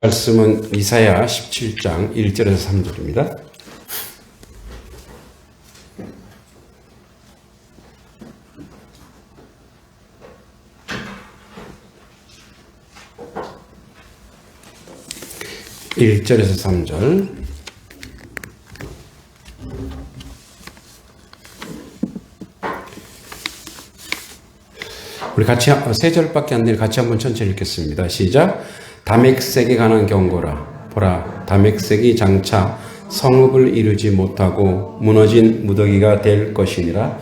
말씀은 이사야 17장 1절에서 3절입니다. (1절에서 3절) 우리 같이 세 절밖에 안 되니 같이 한번 천천히 읽겠습니다. 시작. 다맥색에 관한 경고라. 보라, 다맥색이 장차 성읍을 이루지 못하고 무너진 무더기가 될 것이니라.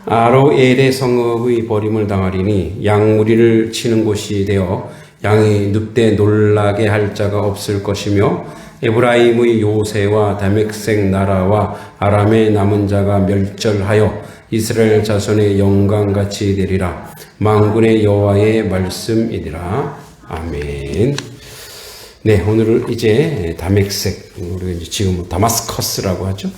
아로엘의 성읍의 버림을 당하리니 양무리를 치는 곳이 되어 양이 눕되 놀라게 할 자가 없을 것이며 에브라임의 요새와 다맥색 나라와 아람의 남은 자가 멸절하여 이스라엘 자손의 영광같이 되리라. 만군의 여호와의 말씀이니라. 아멘. 네, 오늘은 이제 다맥색, 우리가 이제 지금 다마스커스라고 하죠.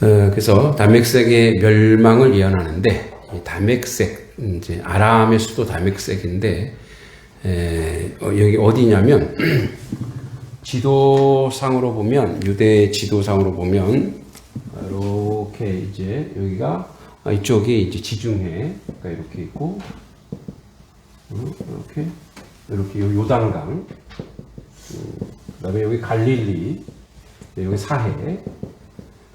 그래서 다맥색의 멸망을 예언하는데, 이 다맥색, 이제 아람의 수도 다맥색인데, 여기 어디냐면, 지도상으로 보면, 유대 지도상으로 보면, 이렇게 이제 여기가, 이쪽이 이제 지중해가 이렇게 있고, 이렇게 요단강, 그다음에 여기 갈릴리, 여기 사해,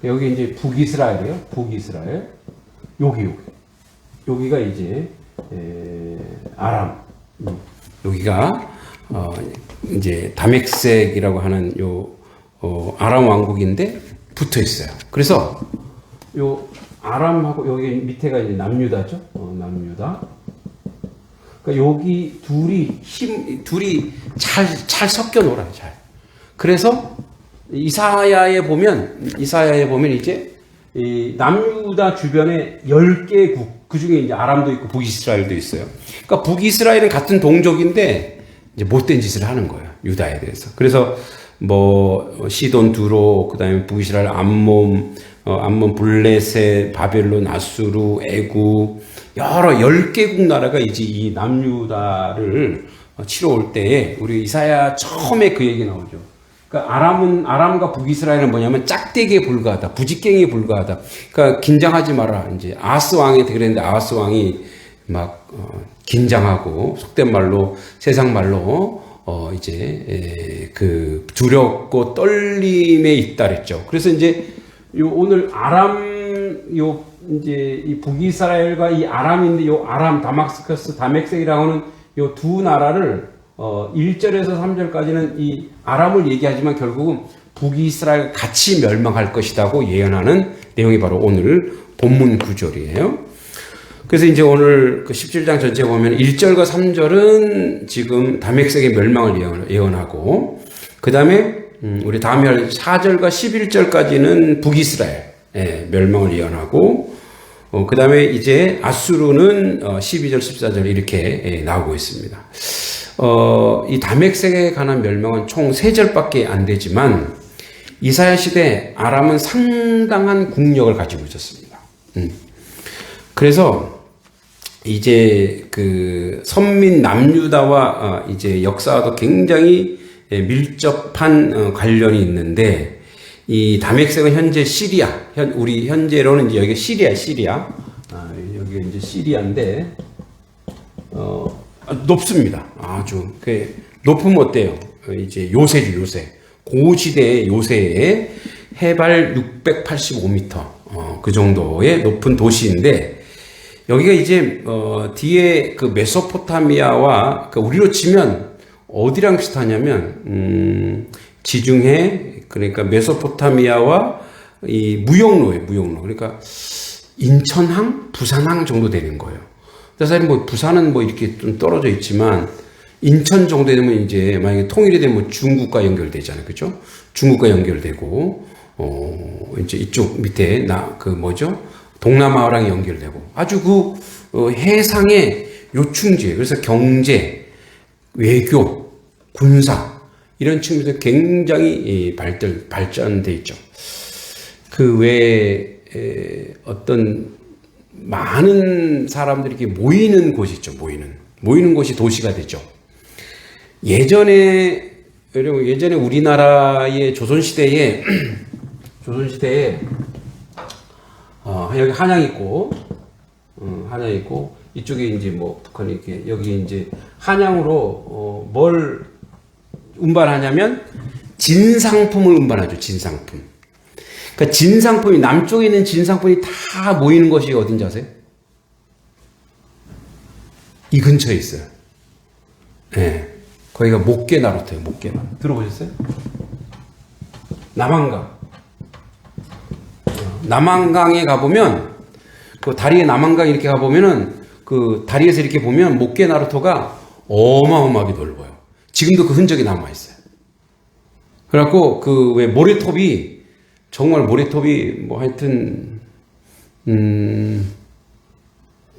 여기 이제 북이스라엘이에요. 북이스라엘, 여기가 이제 아람, 여기가 이제 다맥색이라고 하는 아람 왕국인데 붙어 있어요. 그래서 요 아람하고 여기 밑에가 이제 남유다죠. 남유다. 그러니까 여기 둘이 잘 섞여 놀아요, 잘. 그래서 이사야에 보면 이제 이 남유다 주변에 10개국, 그 중에 이제 아람도 있고 북이스라엘도 있어요. 그러니까 북이스라엘은 같은 동족인데 이제 못된 짓을 하는 거예요, 유다에 대해서. 그래서 뭐 시돈 두로, 그다음에 북이스라엘 암몬, 블레셋, 바벨론, 아수르, 애굽, 여러 10개국 나라가 이제 이 남유다를 치러 올 때에 우리 이사야 처음에 그 얘기 나오죠. 그러니까 아람과 북이스라엘은 뭐냐면 짝대기에 불과하다, 부직갱이에 불과하다. 그러니까 긴장하지 마라. 이제 아하스 왕한테 그랬는데 아하스 왕이 막 긴장하고, 속된 말로, 세상 말로 이제 그 두렵고 떨림에 잇따랐죠. 그래서 이제 오늘 이제 이 북이스라엘과 이 아람인데, 아람, 다마스커스, 다맥색이라고 하는 요 두 나라를 1절에서 3절까지는 이 아람을 얘기하지만 결국은 북이스라엘 같이 멸망할 것이라고 예언하는 내용이 바로 오늘 본문 구절이에요. 그래서 이제 오늘 그 17장 전체에 보면 1절과 3절은 지금 다맥색의 멸망을 예언하고, 그 다음에 우리 다음에 할 4절과 11절까지는 북이스라엘 멸망을 예언하고, 그 다음에 이제 아수르는 12절, 14절 이렇게 나오고 있습니다. 이 다맥색에 관한 멸망은 총 3절밖에 안 되지만, 이사야 시대 아람은 상당한 국력을 가지고 있었습니다. 그래서 이제 그 선민 남유다와 이제 역사와도 굉장히 밀접한 관련이 있는데, 이 다맥색은 현재 시리아, 우리 현재로는 이제 여기 시리아, 여기 이제 시리아인데, 높습니다. 아주, 높으면 어때요? 이제 요새죠, 요새. 고지대의 요새에 해발 685m, 그 정도의 높은 도시인데, 여기가 이제, 뒤에 그 메소포타미아와, 우리로 치면 어디랑 비슷하냐면, 지중해, 그러니까 메소포타미아와 이 무역로예요, 무역로. 그러니까 인천항, 부산항 정도 되는 거예요. 사실 뭐 부산은 뭐 이렇게 좀 떨어져 있지만, 인천 정도 되면 이제 만약에 통일이 되면 중국과 연결되잖아요. 그죠? 중국과 연결되고, 이제 이쪽 밑에 동남아랑 연결되고, 아주 해상의 요충지예요. 그래서 경제, 외교, 군사, 이런 측면에서 굉장히 발전돼 있죠. 그 외에 어떤 많은 사람들이 이렇게 모이는 곳이 있죠. 모이는 곳이 도시가 되죠. 예전에, 여러분, 예전에 우리나라의 조선시대에, 조선시대에, 여기 한양 있고, 한양 있고, 이쪽에 이제 뭐, 북한이 이렇게, 여기 이제 한양으로, 뭘 운반하냐면, 진상품을 운반하죠, 진상품. 그러니까 진상품이, 남쪽에 있는 진상품이 다 모이는 것이 어딘지 아세요? 이 근처에 있어요. 네. 거기가 목계나루터예요, 목계나루. 들어보셨어요? 남한강. 남한강에 가보면, 그 다리에 남한강 이렇게 가보면은, 그 다리에서 이렇게 보면 목계나루터가 어마어마하게 넓어요. 지금도 그 흔적이 남아있어요. 그래갖고, 그 왜 모래톱이, 정말 모래톱이 뭐 하여튼,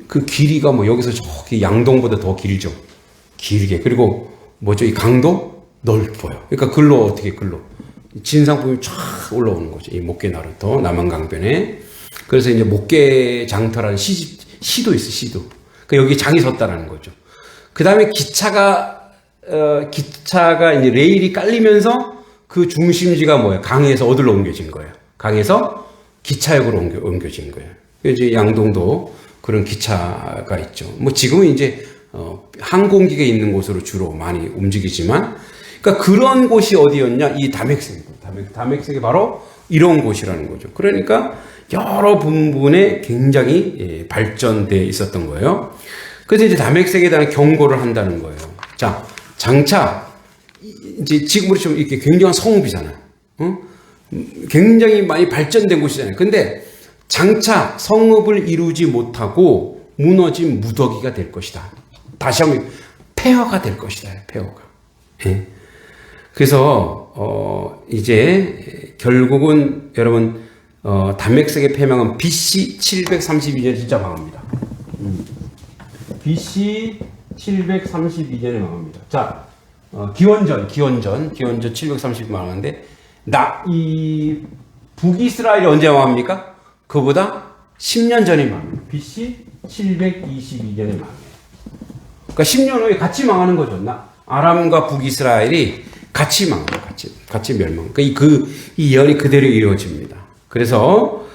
그 길이가 뭐 여기서 저기 양동보다 더 길죠. 길게. 그리고 뭐죠? 이 강도 넓어요. 그러니까 글로 어떻게 글로. 진상품이 쫙 올라오는 거죠. 이 목계나루터 남한강변에. 그래서 이제 목계장터라는 시도 있어, 시도. 그러니까 여기 장이 섰다라는 거죠. 그 다음에 기차가 이제 레일이 깔리면서 그 중심지가 뭐예요? 강에서 어디로 옮겨진 거예요? 강에서 기차역으로 옮겨진 거예요. 이제 양동도 그런 기차가 있죠. 뭐 지금은 이제 항공기가 있는 곳으로 주로 많이 움직이지만, 그러니까 그런 곳이 어디였냐? 이 담액색이 바로 이런 곳이라는 거죠. 그러니까 여러 부분에 굉장히 발전돼 있었던 거예요. 그래서 이제 담액색에 대한 경고를 한다는 거예요. 자, 장차 이제 지금으로 치면 이렇게 굉장한 성읍이잖아요. 굉장히 많이 발전된 곳이잖아요. 근데 장차 성읍을 이루지 못하고 무너진 무더기가 될 것이다. 다시 한번 폐허가 될 것이다. 폐허가. 예. 그래서 이제 결국은 여러분 담액색의 폐명은 BC 732년에 진짜 망합니다. BC 732년에 망합니다. 자, 기원전 730년 망하는데 이 북이스라엘이 언제 망합니까? 그보다 10년 전에 망합니다. BC 722년에 망합니다. 그러니까 10년 후에 같이 망하는 거죠. 아람과 북이스라엘이 같이 망합니다. 같이 멸망. 그러니까 이 예언이 그대로 이루어집니다. 그래서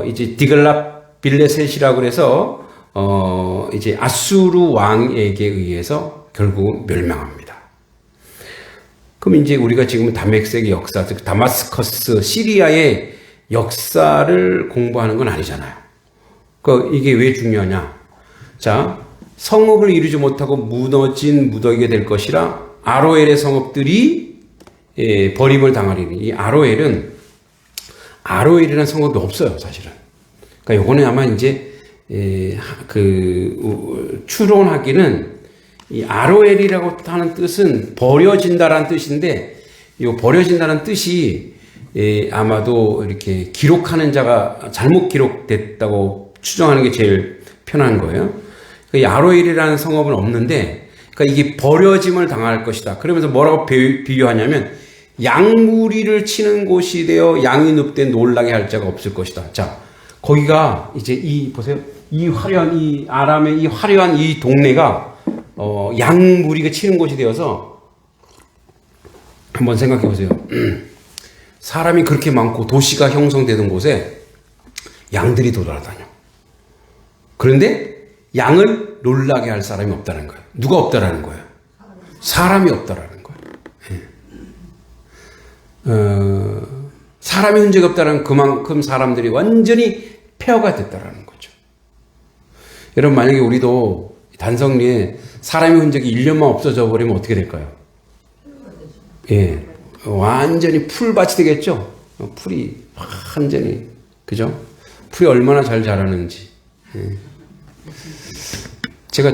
이제 디글랏 빌레셋이라고 해서 이제 아수르 왕에게 의해서 결국 멸망합니다. 그럼 이제 우리가 지금 담액색의 역사, 즉 다마스커스, 시리아의 역사를 공부하는 건 아니잖아요. 이게 왜 중요하냐? 자, 성읍을 이루지 못하고 무너진 무더기가 될 것이라 아로엘의 성읍들이 버림을 당하리니. 이 아로엘이라는 성읍이 없어요, 사실은. 그러니까 요거는 아마 이제 추론하기는 이 아로엘이라고 하는 뜻은 버려진다라는 뜻인데, 이 버려진다는 뜻이 아마도 이렇게 기록하는 자가 잘못 기록됐다고 추정하는 게 제일 편한 거예요. 이 아로엘이라는 성읍은 없는데, 그러니까 이게 버려짐을 당할 것이다. 그러면서 뭐라고 비유하냐면, 양무리를 치는 곳이 되어 양이 눕되 놀라게 할 자가 없을 것이다. 자, 거기가 이제 보세요. 이 아람의 이 화려한 이 동네가 양무리가 치는 곳이 되어서 한번 생각해 보세요. 사람이 그렇게 많고 도시가 형성되던 곳에 양들이 돌아다녀. 그런데 양을 놀라게 할 사람이 없다는 거예요. 누가 없다라는 거예요? 사람이 없다라는 거예요. 사람의 흔적이 없다는 그만큼 사람들이 완전히 폐허가 됐다라는 거죠. 여러분, 만약에 우리도 단성리에 사람의 흔적이 1년만 없어져 버리면 어떻게 될까요? 예, 완전히 풀밭이 되겠죠? 풀이 완전히, 그죠? 풀이 얼마나 잘 자라는지. 예. 제가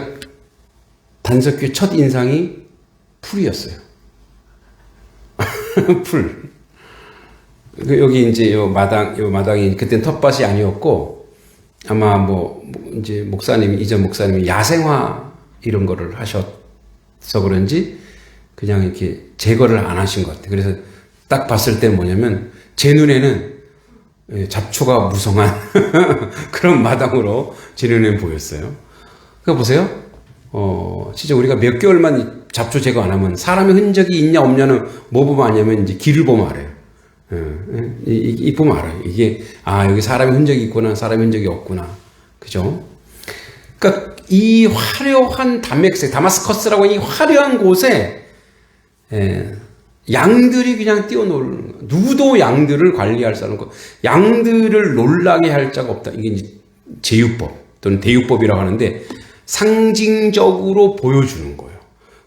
단석교회 첫 인상이 풀이었어요. 풀. 여기 이제 요 마당이 그때는 텃밭이 아니었고, 아마 이제 이전 목사님이 야생화 이런 거를 하셔서 그런지 그냥 이렇게 제거를 안 하신 것 같아요. 그래서 딱 봤을 때 뭐냐면 제 눈에는 잡초가 무성한 그런 마당으로 제 눈에는 보였어요. 그러니까 보세요. 진짜 우리가 몇 개월만 잡초 제거 안 하면 사람의 흔적이 있냐 없냐는 뭐 보면 아냐면 이제 길을 보면 알아요. 이 보면 알아요. 이게 여기 사람의 흔적이 있구나, 사람의 흔적이 없구나, 그죠? 그러니까 이 화려한 다메섹, 다마스커스라고 이 화려한 곳에 양들이 그냥 뛰어놀는 거예요. 누구도 양들을 관리할 사람 없고 양들을 놀라게 할 자가 없다. 이게 이제 제유법 또는 대유법이라고 하는데 상징적으로 보여주는 거예요.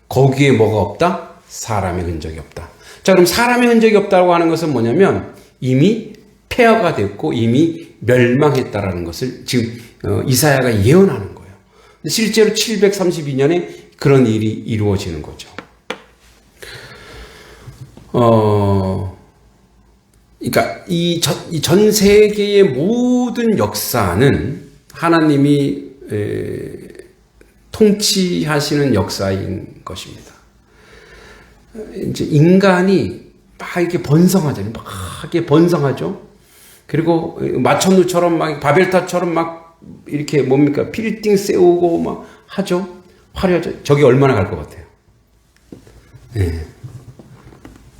거기에 뭐가 없다? 사람의 흔적이 없다. 자, 그럼 사람의 흔적이 없다고 하는 것은 뭐냐면 이미 폐허가 됐고 이미 멸망했다라는 것을 지금 이사야가 예언하는 거예요. 실제로 732년에 그런 일이 이루어지는 거죠. 그러니까 이 전 세계의 모든 역사는 하나님이 통치하시는 역사인 것입니다. 이제 인간이 막 이렇게 번성하잖아요. 막 이렇게 번성하죠. 그리고 마천루처럼 막 바벨탑처럼 막 이렇게 뭡니까 빌딩 세우고 막 하죠. 화려하죠. 저기 얼마나 갈 것 같아요? 네.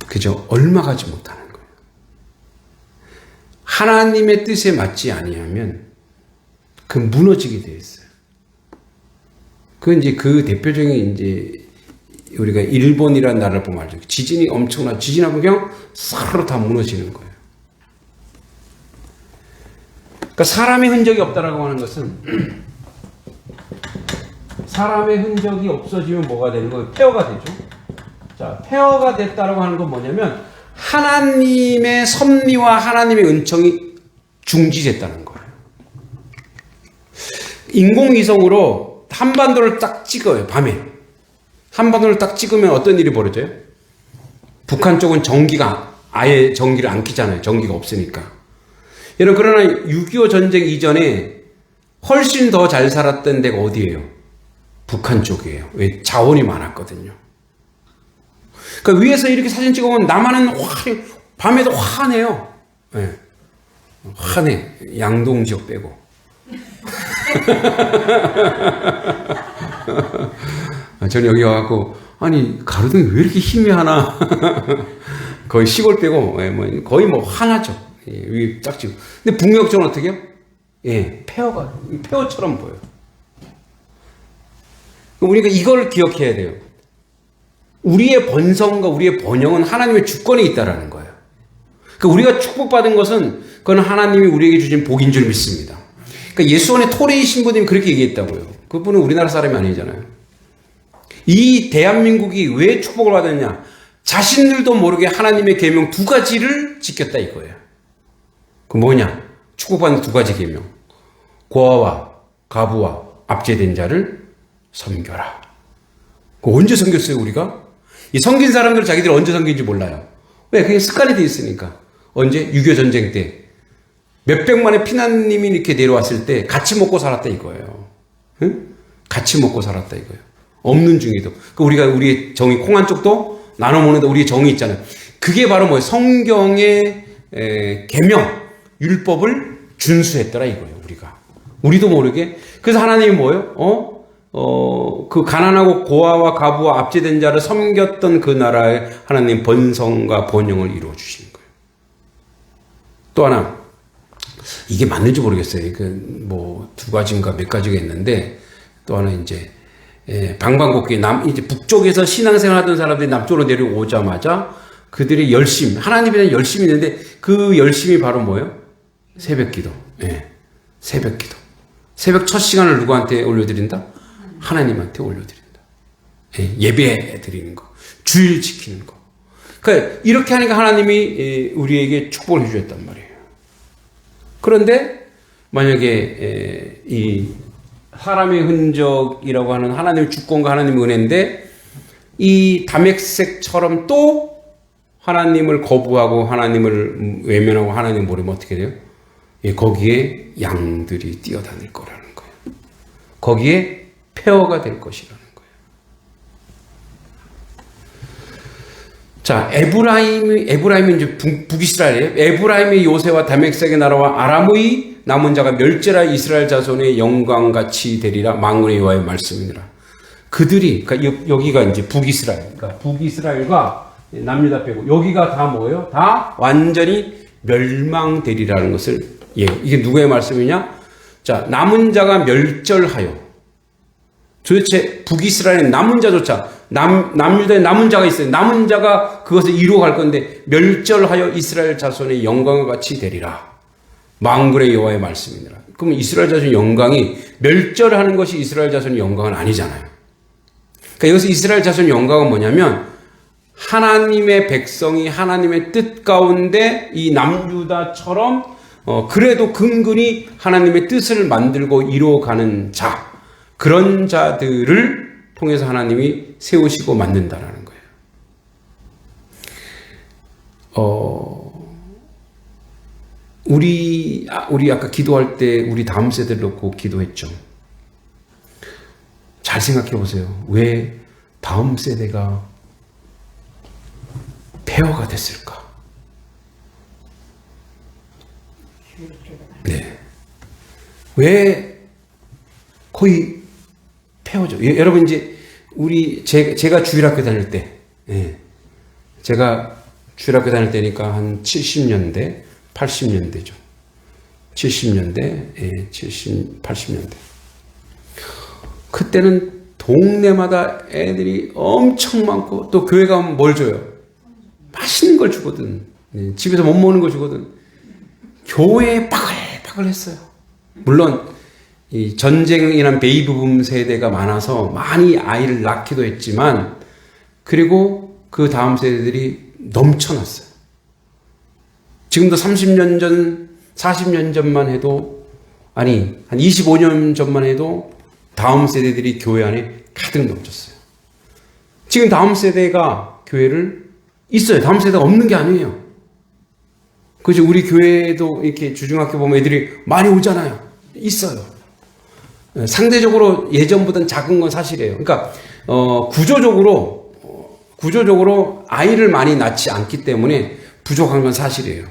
그죠? 얼마 가지 못하는 거예요. 하나님의 뜻에 맞지 아니하면 그 무너지게 되어 있어요. 이제 그 대표적인 이제 우리가 일본이라는 나라를 보면 알죠. 지진이 엄청나 지진하면 그냥 서로 다 무너지는 거예요. 그러니까 사람의 흔적이 없다라고 하는 것은 사람의 흔적이 없어지면 뭐가 되는 거예요? 폐허가 되죠. 자, 폐허가 됐다라고 하는 건 뭐냐면 하나님의 섭리와 하나님의 은총이 중지됐다는 거예요. 인공위성으로 한반도를 딱 찍어요. 밤에 한반도를 딱 찍으면 어떤 일이 벌어져요? 북한 쪽은 아예 전기를 안 켜잖아요. 전기가 없으니까. 여러분, 그러나 6.25 전쟁 이전에 훨씬 더 잘 살았던 데가 어디예요? 북한 쪽이에요. 왜? 자원이 많았거든요. 그러니까 위에서 이렇게 사진 찍어보면 남한은 밤에도 환해요. 네. 환해. 양동 지역 빼고. 저는 여기 와갖고 아니 가로등이 왜 이렇게 희미하나. 거의 시골 빼고 거의 뭐 환하죠. 위 딱 찍고. 근데 북녘 쪽은 어떻게 해요? 예, 폐허처럼 보여요. 우리가 이걸 기억해야 돼요. 우리의 번성과 우리의 번영은 하나님의 주권에 있다라는 거예요. 그러니까 우리가 축복받은 것은 그건 하나님이 우리에게 주신 복인 줄 믿습니다. 그러니까 예수 안에 토레이 신부님이 그렇게 얘기했다고요. 그분은 우리나라 사람이 아니잖아요. 이 대한민국이 왜 축복을 받았냐? 자신들도 모르게 하나님의 계명 2가지를 지켰다 이거예요. 그 뭐냐? 축복받는 2가지 계명. 고아와 가부와 압제된 자를 섬겨라. 그 언제 섬겼어요 우리가? 이 섬긴 사람들 자기들이 언제 섬긴지 몰라요. 왜? 그게 습관이 돼 있으니까. 언제? 6.25 전쟁 때. 몇백만의 피난민이 이렇게 내려왔을 때 같이 먹고 살았다 이거예요. 응? 같이 먹고 살았다 이거예요. 없는 중에도. 그 우리의 정의, 콩한 쪽도 나눠 먹는데 우리의 정의 있잖아요. 그게 바로 뭐예요? 성경의 계명, 율법을 준수했더라 이거예요, 우리가. 우리도 모르게. 그래서 하나님이 뭐예요? 그 가난하고 고아와 가부와 압제된 자를 섬겼던 그 나라에 하나님 번성과 번영을 이루어 주신 거예요. 또 하나, 이게 맞는지 모르겠어요. 뭐 2가지인가 몇 가지가 있는데, 또 하나 이제, 방방곡곡 이제 북쪽에서 신앙생활 하던 사람들이 남쪽으로 내려오자마자 그들의 열심, 하나님에 대한 열심이 있는데 그 열심이 바로 뭐예요? 새벽 기도. 새벽 기도. 새벽 첫 시간을 누구한테 올려드린다? 하나님한테 올려드린다. 예배 드리는 거. 주일 지키는 거. 그러니까 이렇게 하니까 하나님이 우리에게 축복을 해주셨단 말이에요. 그런데 만약에 이 사람의 흔적이라고 하는 하나님의 주권과 하나님의 은혜인데 이 다메섹처럼 또 하나님을 거부하고 하나님을 외면하고 하나님을 모르면 어떻게 돼요? 거기에 양들이 뛰어다닐 거라는 거예요. 거기에 폐허가 될 것이라는 거예요. 자, 에브라임이 이제 북이스라엘이에요. 에브라임의 요새와 다메섹의 나라와 아람의 남은 자가 멸제라 이스라엘 자손의 영광같이 되리라. 만군의 여호와의 말씀이니라. 그들이, 그러니까 여기가 이제 북이스라엘, 그러니까 북이스라엘과 남유다 빼고 여기가 다 뭐예요? 다 완전히 멸망되리라는 것을, 예, 이게 누구의 말씀이냐? 자, 남은 자가 멸절하여. 도대체 북이스라엘의 남은 자조차, 남유다에 남은 자가 있어요. 남은 자가 그것을 이루어갈 건데 멸절하여 이스라엘 자손의 영광과 같이 되리라. 만군의 여호와의 말씀이니라. 그럼 이스라엘 자손의 영광이, 멸절하는 것이 이스라엘 자손의 영광은 아니잖아요. 그러니까 여기서 이스라엘 자손의 영광은 뭐냐면 하나님의 백성이 하나님의 뜻 가운데 이 남유다처럼 그래도 근근히 하나님의 뜻을 만들고 이루어가는 자, 그런 자들을 통해서 하나님이 세우시고 만든다라는 거예요. 우리 아까 기도할 때 우리 다음 세대를 놓고 기도했죠. 잘 생각해 보세요. 왜 다음 세대가 폐허가 됐을까? 네. 왜 거의 폐허죠? 여러분 이제 제가 주일학교 다닐 때, 예. 제가 주일학교 다닐 때니까 한 70년대, 80년대죠. 70년대, 예, 80년대. 그때는 동네마다 애들이 엄청 많고 또 교회 가면 뭘 줘요? 맛있는 걸 주거든. 예, 집에서 못 먹는 걸 주거든. 교회에 빠글빠글 했어요. 물론 이 전쟁이란 베이비붐 세대가 많아서 많이 아이를 낳기도 했지만, 그리고 그 다음 세대들이 넘쳐났어요. 지금도 30년 전, 40년 전만 해도, 아니 한 25년 전만 해도 다음 세대들이 교회 안에 가득 넘쳤어요. 지금 다음 세대가 교회를 있어요. 다음 세대가 없는 게 아니에요. 그죠? 우리 교회도 이렇게 주중학교 보면 애들이 많이 오잖아요. 있어요. 상대적으로 예전보다는 작은 건 사실이에요. 그러니까 구조적으로 아이를 많이 낳지 않기 때문에 부족한 건 사실이에요.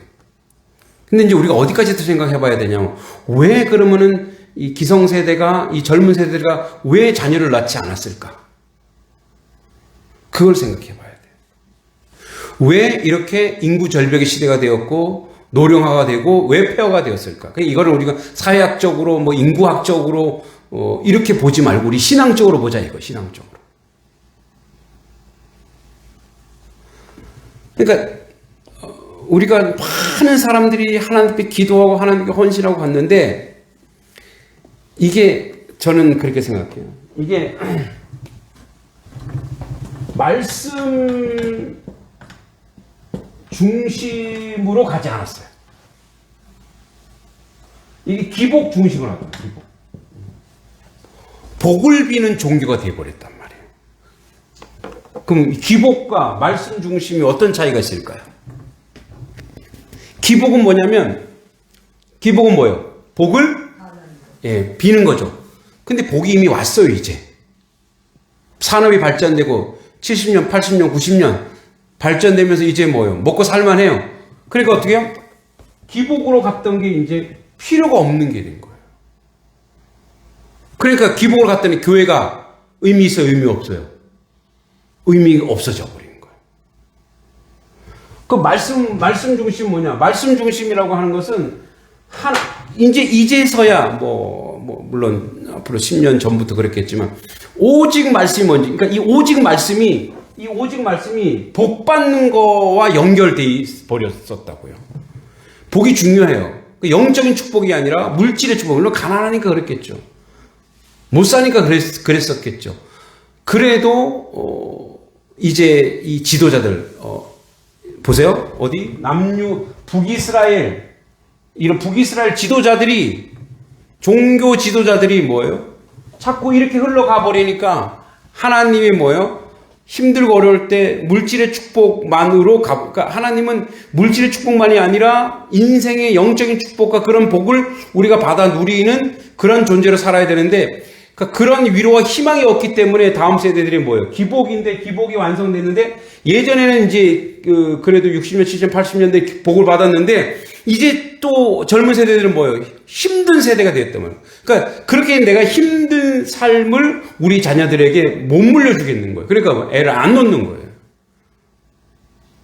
근데 이제 우리가 어디까지 더 생각해 봐야 되냐면, 왜 그러면은 이 기성세대가, 이 젊은 세대가 왜 자녀를 낳지 않았을까? 그걸 생각해 봐야 돼요. 왜 이렇게 인구 절벽의 시대가 되었고 노령화가 되고 왜 폐허가 되었을까? 이거를 우리가 사회학적으로 뭐 인구학적으로 이렇게 보지 말고 우리 신앙적으로 보자, 이거 신앙적으로. 그러니까 우리가 많은 사람들이 하나님께 기도하고 하나님께 헌신하고 갔는데, 이게 저는 그렇게 생각해요. 이게 말씀 중심으로 가지 않았어요. 이게 기복 중심으로 하거든요. 기복. 복을 비는 종교가 되어버렸단 말이에요. 그럼 기복과 말씀 중심이 어떤 차이가 있을까요? 기복은 뭐냐면, 기복은 뭐예요? 복을, 예, 비는 거죠. 근데 복이 이미 왔어요, 이제. 산업이 발전되고 70년, 80년, 90년 발전되면서 이제 뭐예요? 먹고 살만해요. 그러니까 어떻게 해요? 기복으로 갔던 게 이제 필요가 없는 게 된 거예요. 그러니까 기복으로 갔더니 교회가 의미 있어요, 의미 없어요? 의미가 없어져 버린 거예요. 그 말씀 중심 뭐냐? 말씀 중심이라고 하는 것은 이제서야 물론 앞으로 10년 전부터 그랬겠지만, 오직 말씀이 뭔지, 그러니까 이 오직 말씀이 복 받는 거와 연결돼 버렸었다고요. 복이 중요해요. 영적인 축복이 아니라 물질의 축복. 물론 가난하니까 그랬겠죠. 못 사니까 그랬었겠죠. 그래도 이제 이 지도자들 보세요. 어디 북이스라엘, 이런 북이스라엘 지도자들이, 종교 지도자들이 뭐예요? 자꾸 이렇게 흘러가 버리니까 하나님이 뭐예요? 힘들고 어려울 때 물질의 축복만으로 그러니까 하나님은 물질의 축복만이 아니라 인생의 영적인 축복과 그런 복을 우리가 받아 누리는 그런 존재로 살아야 되는데, 그러니까 그런 위로와 희망이 없기 때문에 다음 세대들이 뭐예요? 기복이 완성됐는데, 예전에는 이제 그래도 60년, 70년, 80년대 복을 받았는데, 이제 또 젊은 세대들은 뭐예요? 힘든 세대가 되었단 말이에요. 그러니까 그렇게 내가 힘든 삶을 우리 자녀들에게 못 물려주겠는 거예요. 그러니까 뭐 애를 안 놓는 거예요.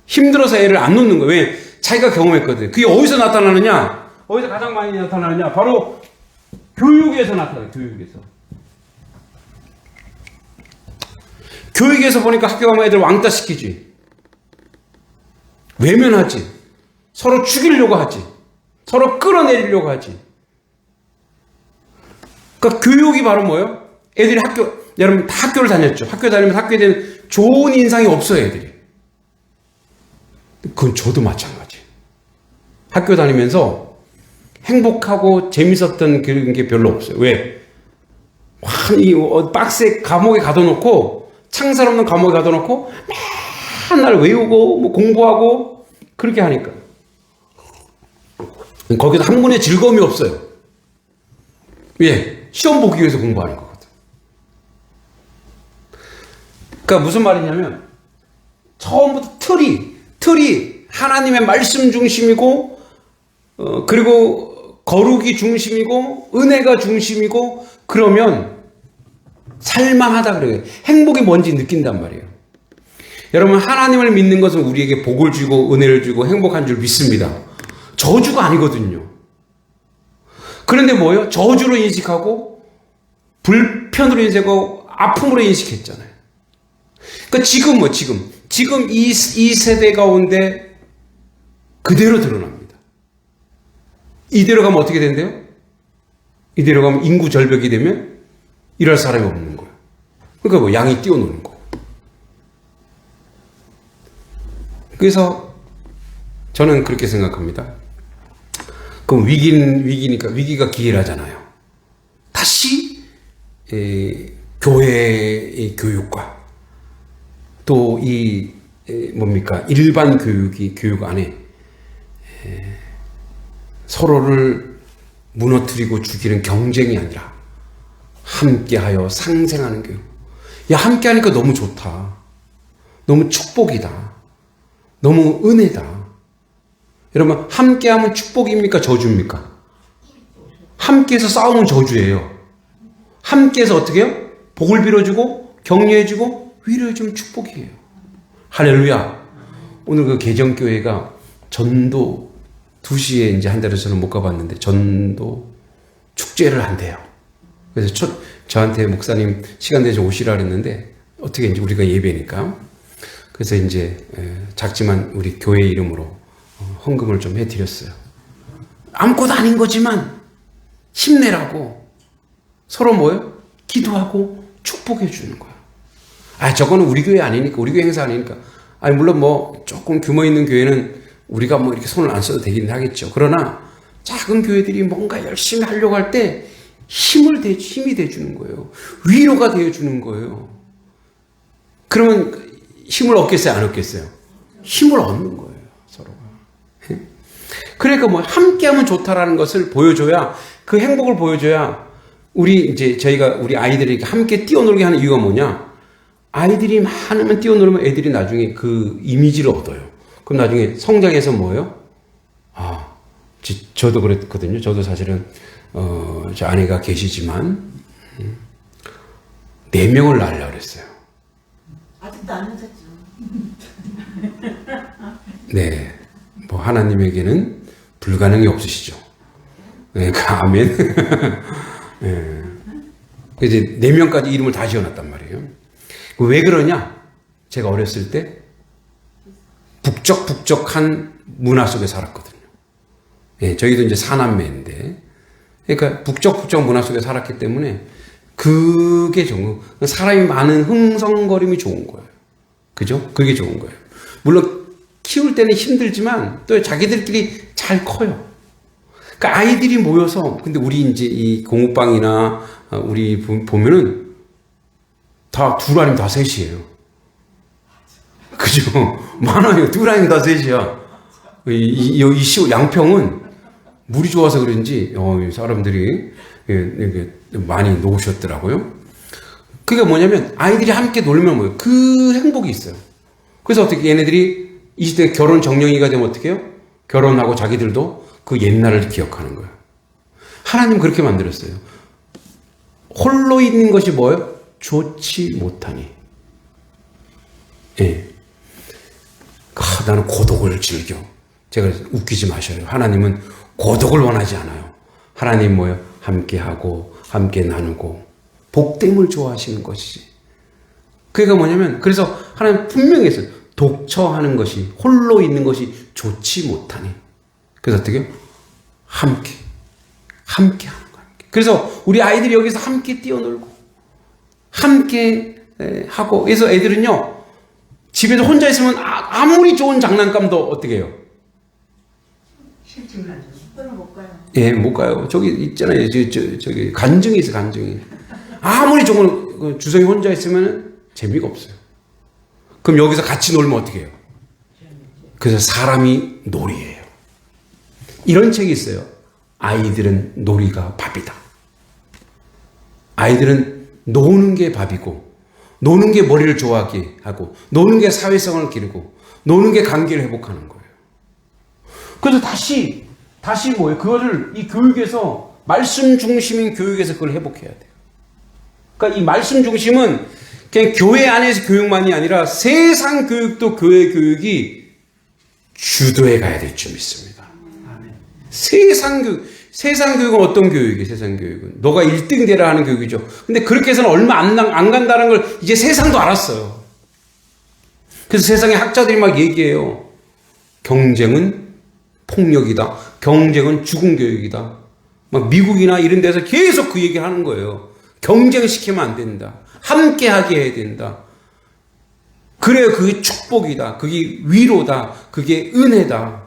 힘들어서 애를 안 놓는 거예요. 왜? 자기가 경험했거든. 그게 어디서 나타나느냐? 어디서 가장 많이 나타나느냐? 바로 교육에서 나타나요. 교육에서. 교육에서 보니까 학교 가면 애들 왕따 시키지. 외면하지. 서로 죽이려고 하지. 서로 끌어내리려고 하지. 그러니까 교육이 바로 뭐예요? 애들이 여러분 다 학교를 다녔죠. 학교 다니면서 학교에 대한 좋은 인상이 없어요, 애들이. 그건 저도 마찬가지. 학교 다니면서 행복하고 재밌었던 그런 게 별로 없어요. 왜? 이 박스에 감옥에 가둬놓고, 창살 없는 감옥에 가둬놓고, 맨날 외우고, 뭐 공부하고, 그렇게 하니까. 거기서 한 번의 즐거움이 없어요. 왜? 시험 보기 위해서 공부하는 거거든. 그러니까 무슨 말이냐면, 처음부터 틀이 하나님의 말씀 중심이고, 그리고 거룩이 중심이고, 은혜가 중심이고, 그러면 살만하다 그래요. 행복이 뭔지 느낀단 말이에요. 여러분, 하나님을 믿는 것은 우리에게 복을 주고, 은혜를 주고, 행복한 줄 믿습니다. 저주가 아니거든요. 그런데 뭐예요? 저주로 인식하고, 불편으로 인식하고, 아픔으로 인식했잖아요. 그러니까 지금 이 세대 가운데 그대로 드러납니다. 이대로 가면 어떻게 된대요? 이대로 가면 인구 절벽이 되면 일할 사람이 없는 거예요. 그러니까 뭐 양이 뛰어노는 거예요. 그래서 저는 그렇게 생각합니다. 그럼 위기니까 위기가 기회라잖아요. 다시 교회의 교육과 또 일반 교육 안에 서로를 무너뜨리고 죽이는 경쟁이 아니라 함께하여 상생하는 교육. 야, 함께하니까 너무 좋다. 너무 축복이다. 너무 은혜다. 여러분, 함께하면 축복입니까? 저주입니까? 함께해서 싸우면 저주예요. 함께해서 어떻게 해요? 복을 빌어주고 격려해주고 위로해주면 축복이에요. 할렐루야. 오늘 그 개정교회가 전도 2시에 이제 한달에 저는 못 가봤는데 전도 축제를 한대요. 그래서 저한테 목사님 시간 되서 오시라 그랬는데 어떻게 이제 우리가 예배니까 그래서 이제 작지만 우리 교회 이름으로 헌금을 좀 해드렸어요. 아무것도 아닌 거지만 힘내라고 서로 뭐예요? 기도하고 축복해 주는 거야. 아, 저거는 우리 교회 아니니까, 우리 교회 행사 아니니까. 아니, 물론 뭐 조금 규모 있는 교회는 우리가 뭐 이렇게 손을 안 써도 되긴 하겠죠. 그러나 작은 교회들이 뭔가 열심히 하려고 할 때 힘이 돼주는 거예요. 위로가 되어주는 거예요. 그러면 힘을 얻겠어요? 안 얻겠어요? 힘을 얻는 거예요, 서로가. 그러니까 뭐 함께하면 좋다라는 것을 보여줘야, 그 행복을 보여줘야 우리 아이들이 함께 뛰어놀게 하는 이유가 뭐냐? 아이들이 많으면 뛰어놀면 애들이 나중에 그 이미지를 얻어요. 그럼 나중에 성장해서 뭐예요? 저도 그랬거든요. 저도 사실은, 저 아내가 계시지만, 4명을 낳으려고 그랬어요. 아직도 안 늦었죠. 네. 뭐, 하나님에게는 불가능이 없으시죠. 네, 아멘. 네. 이제 4명까지 이름을 다 지어놨단 말이에요. 왜 그러냐? 제가 어렸을 때 북적북적한 문화 속에 살았거든요. 예, 저희도 이제 사남매인데, 그러니까 북적북적 문화 속에 살았기 때문에 그게 좋은 거예요. 사람이 많은 흥성거림이 좋은 거예요. 그죠? 그게 좋은 거예요. 물론 키울 때는 힘들지만 또 자기들끼리 잘 커요. 그러니까 아이들이 모여서, 근데 우리 이제 이 공부방이나 우리 보면은 다 둘 아니면 다 셋이에요. 그죠? 많아요. 둘 아니면 다 셋이야. 양평은 물이 좋아서 그런지 사람들이 많이 놓으셨더라고요. 그게 뭐냐면 아이들이 함께 놀면 뭐예요? 그 행복이 있어요. 그래서 어떻게 얘네들이 이 시대 결혼 정령이가 되면 어떻게 해요? 결혼하고 자기들도 그 옛날을 기억하는 거예요. 하나님 그렇게 만들었어요. 홀로 있는 것이 뭐예요? 좋지 못하니. 예. 나는 고독을 즐겨. 제가 웃기지 마셔요. 하나님은 고독을 원하지 않아요. 하나님 뭐예요? 함께하고 함께 나누고 복됨을 좋아하시는 것이지. 그게 뭐냐면 그래서 하나님 분명히 했어요. 독처하는 것이 홀로 있는 것이 좋지 못하니. 그래서 어떻게 해요? 함께 하는 거예요. 그래서 우리 아이들이 여기서 함께 뛰어놀고 함께 하고 그래서 애들은요 집에서 혼자 있으면 아무리 좋은 장난감도 어떻게 해요? 실증 나죠. 그걸 못 가요. 예, 못 가요. 저기 있잖아요. 저기 간증이 있어, 간증이. 아무리 좋은 주성이 혼자 있으면 재미가 없어요. 그럼 여기서 같이 놀면 어떻게 해요? 그래서 사람이 놀이예요. 이런 책이 있어요. 아이들은 놀이가 밥이다. 아이들은 노는 게 밥이고 노는 게 머리를 좋아하게 하고 노는 게 사회성을 기르고 노는 게 관계를 회복하는 거예요. 그래서 다시 뭐예요? 그거를 이 교육에서 말씀 중심인 교육에서 그걸 회복해야 돼요. 그러니까 이 말씀 중심은 그냥 교회 안에서 교육만이 아니라 세상 교육도 교회 교육이 주도해 가야 될 줄 믿습니다. 세상 교육은 어떤 교육이에요? 세상 교육은 너가 1등 되라 하는 교육이죠. 근데 그렇게 해서는 얼마 안 간다는 걸 이제 세상도 알았어요. 그래서 세상의 학자들이 막 얘기해요. 경쟁은 폭력이다. 경쟁은 죽은 교육이다. 막 미국이나 이런 데서 계속 그 얘기를 하는 거예요. 경쟁시키면 안 된다. 함께하게 해야 된다. 그래야 그게 축복이다. 그게 위로다. 그게 은혜다.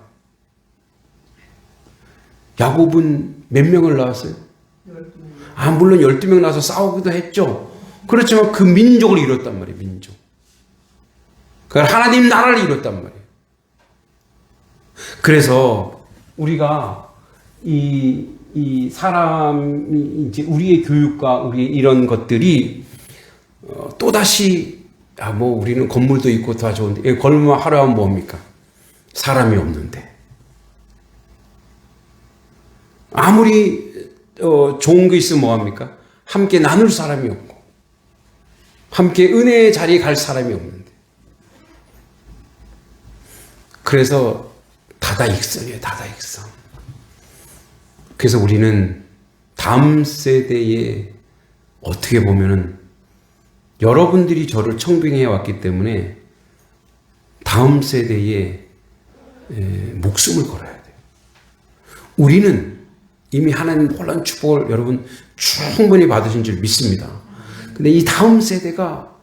야곱은 몇 명을 낳았어요? 물론 12명 낳아서 싸우기도 했죠. 그렇지만 그 민족을 이뤘단 말이에요. 민족. 그러니까 하나님 나라를 이뤘단 말이에요. 그래서 우리가 이 사람이 이제 우리의 교육과 우리의 이런 것들이 또다시 우리는 건물도 있고 다 좋은데 건물 하루 하면 뭡니까? 사람이 없는데 아무리 좋은 거 있으면 뭐합니까? 함께 나눌 사람이 없고 함께 은혜의 자리에 갈 사람이 없는데 그래서 다다익선이에요. 다다익선. 그래서 우리는 다음 세대에 어떻게 보면은 여러분들이 저를 청빙해 왔기 때문에 다음 세대에 목숨을 걸어야 돼요. 우리는 이미 하나님 놀라운 축복을 여러분 충분히 받으신 줄 믿습니다. 근데 이 다음 세대가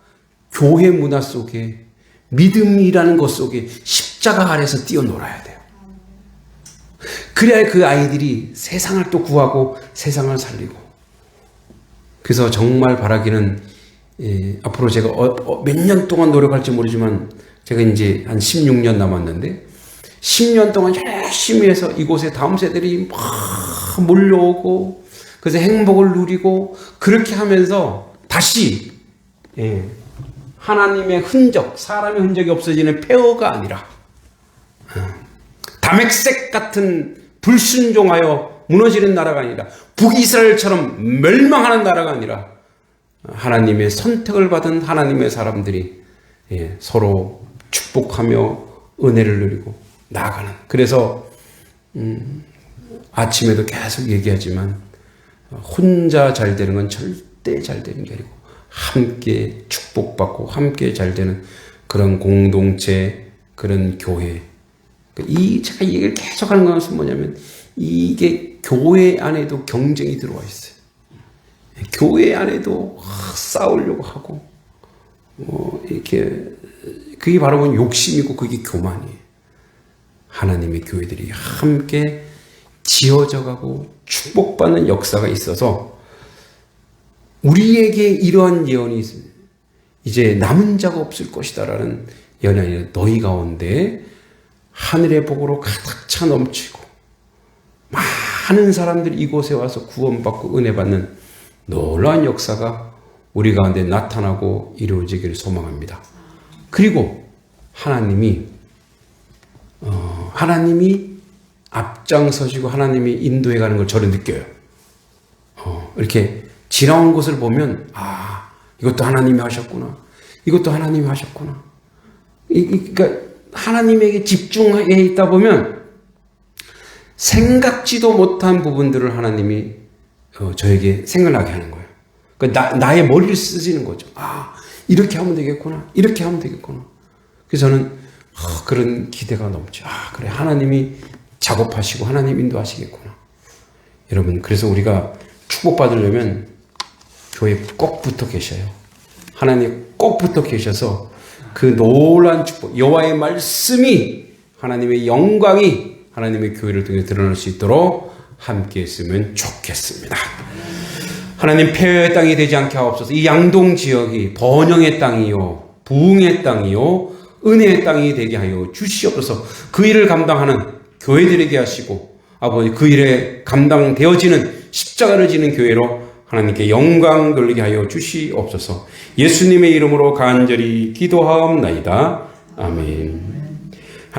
교회 문화 속에 믿음이라는 것 속에 십자가 아래서 뛰어놀아야 돼요. 그래야 그 아이들이 세상을 또 구하고 세상을 살리고. 그래서 정말 바라기는 앞으로 제가 몇 년 동안 노력할지 모르지만 제가 이제 한 16년 남았는데 10년 동안 열심히 해서 이곳에 다음 세대들이 막 몰려오고 그래서 행복을 누리고 그렇게 하면서 다시 하나님의 흔적, 사람의 흔적이 없어지는 폐허가 아니라 다맥색 같은 불순종하여 무너지는 나라가 아니라 북이스라엘처럼 멸망하는 나라가 아니라 하나님의 선택을 받은 하나님의 사람들이 서로 축복하며 은혜를 누리고 나아가는. 그래서 아침에도 계속 얘기하지만 혼자 잘 되는 건 절대 잘 되는 게 아니고 함께 축복받고 함께 잘 되는 그런 공동체, 그런 교회. 제가 이 얘기를 계속 하는 것은 뭐냐면 이게 교회 안에도 경쟁이 들어와 있어요. 교회 안에도 싸우려고 하고 이렇게 그게 바로 보면 욕심이고 그게 교만이에요. 하나님의 교회들이 함께 지어져 가고 축복받는 역사가 있어서 우리에게 이러한 예언이 있습니다. 이제 남은 자가 없을 것이다라는 예언이 아니라 너희 가운데 하늘의 복으로 가득 차 넘치고 많은 사람들이 이곳에 와서 구원받고 은혜 받는 놀라운 역사가 우리 가운데 나타나고 이루어지기를 소망합니다. 그리고 하나님이 앞장서시고 하나님이 인도해 가는 걸 저는 느껴요. 이렇게 지나온 것을 보면 이것도 하나님이 하셨구나. 이것도 하나님이 하셨구나. 그러니까 하나님에게 집중해 있다 보면 생각지도 못한 부분들을 하나님이 저에게 생각나게 하는 거예요. 그러니까 나의 머리를 쓰시는 거죠. 이렇게 하면 되겠구나. 이렇게 하면 되겠구나. 그래서 저는 그런 기대가 넘죠. 그래, 하나님이 작업하시고 하나님 인도하시겠구나. 여러분, 그래서 우리가 축복받으려면 교회에 꼭 붙어 계셔요. 하나님 꼭 붙어 계셔서 그 놀라운 축복, 여호와의 말씀이, 하나님의 영광이 하나님의 교회를 통해 드러날 수 있도록 함께 했으면 좋겠습니다. 하나님, 폐허의 땅이 되지 않게 하옵소서. 이 양동 지역이 번영의 땅이요, 부흥의 땅이요, 은혜의 땅이 되게 하여 주시옵소서. 그 일을 감당하는 교회들에게 하시고, 아버지, 그 일에 감당되어지는 십자가를 지는 교회로 하나님께 영광 돌리게 하여 주시옵소서. 예수님의 이름으로 간절히 기도하옵나이다. 아멘.